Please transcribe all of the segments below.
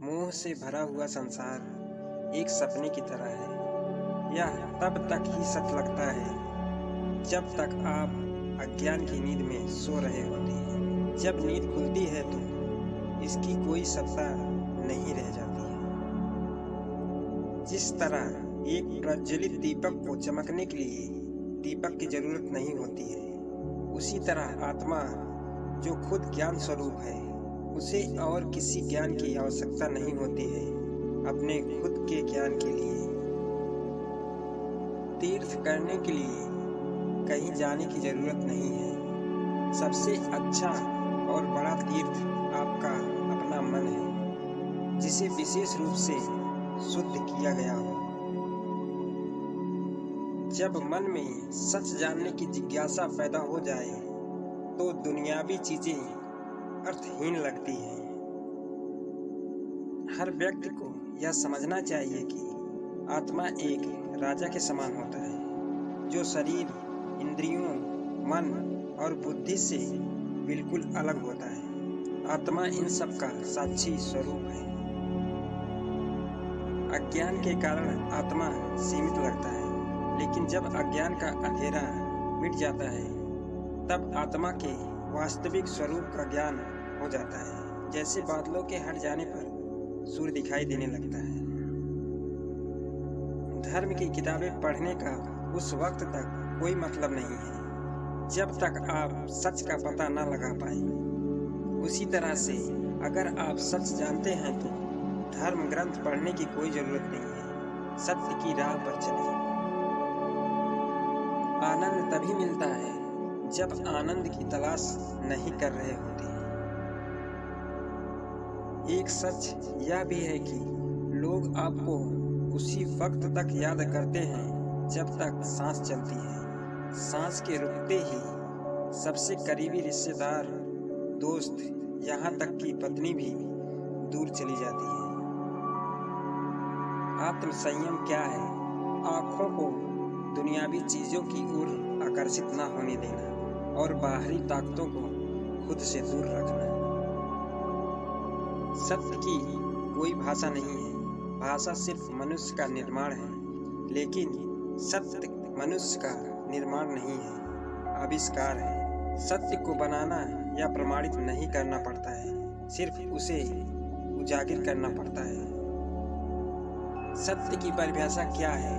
मोह से भरा हुआ संसार एक सपने की तरह है। यह तब तक ही सच लगता है जब तक आप अज्ञान की नींद में सो रहे होते हैं। जब नींद खुलती है तो इसकी कोई सत्ता नहीं रह जाती है। जिस तरह एक प्रज्वलित दीपक को चमकने के लिए दीपक की जरूरत नहीं होती है, उसी तरह आत्मा जो खुद ज्ञान स्वरूप है, उसे और किसी ज्ञान की आवश्यकता नहीं होती है अपने खुद के ज्ञान के लिए। तीर्थ करने के लिए कहीं जाने की जरूरत नहीं है। सबसे अच्छा और बड़ा तीर्थ आपका अपना मन है, जिसे विशेष रूप से शुद्ध किया गया हो। जब मन में सच जानने की जिज्ञासा पैदा हो जाए तो दुनियावी चीजें अर्थहीन लगती है। हर व्यक्ति को यह समझना चाहिए कि आत्मा एक राजा के समान होता है, जो शरीर, इंद्रियों, मन और बुद्धि से बिल्कुल अलग होता है। आत्मा इन सब का साक्षी स्वरूप है। अज्ञान के कारण आत्मा सीमित लगता है, लेकिन जब अज्ञान का अंधेरा मिट जाता है तब आत्मा के वास्तविक स्वरूप का ज्ञान हो जाता है। जैसे बादलों के हट जाने पर सूर्य दिखाई देने लगता है। धर्म की किताबें पढ़ने का उस वक्त तक कोई मतलब नहीं है जब तक आप सच का पता न लगा पाए। उसी तरह से अगर आप सच जानते हैं तो धर्म ग्रंथ पढ़ने की कोई जरूरत नहीं है। सत्य की राह पर चलें। आनंद तभी मिलता है जब आनंद की तलाश नहीं कर रहे होते हैं। एक सच यह भी है कि लोग आपको उसी वक्त तक याद करते हैं जब तक सांस चलती है। सांस के रुकते ही सबसे करीबी रिश्तेदार, दोस्त, यहाँ तक कि पत्नी भी दूर चली जाती है। आत्म संयम क्या है? आँखों को दुनियावी चीजों की ओर आकर्षित न होने देना और बाहरी ताकतों को खुद से दूर रखना। सत्य की कोई भाषा नहीं है। भाषा सिर्फ मनुष्य का निर्माण है, लेकिन सत्य मनुष्य का निर्माण नहीं है, आविष्कार है। सत्य को बनाना या प्रमाणित नहीं करना पड़ता है, सिर्फ उसे उजागर करना पड़ता है। सत्य की परिभाषा क्या है?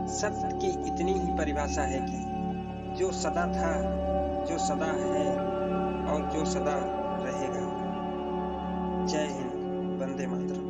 सत्य की इतनी ही परिभाषा है कि जो सदा था, जो सदा है और जो सदा रहेगा। जय हिंद, वंदे मातरम।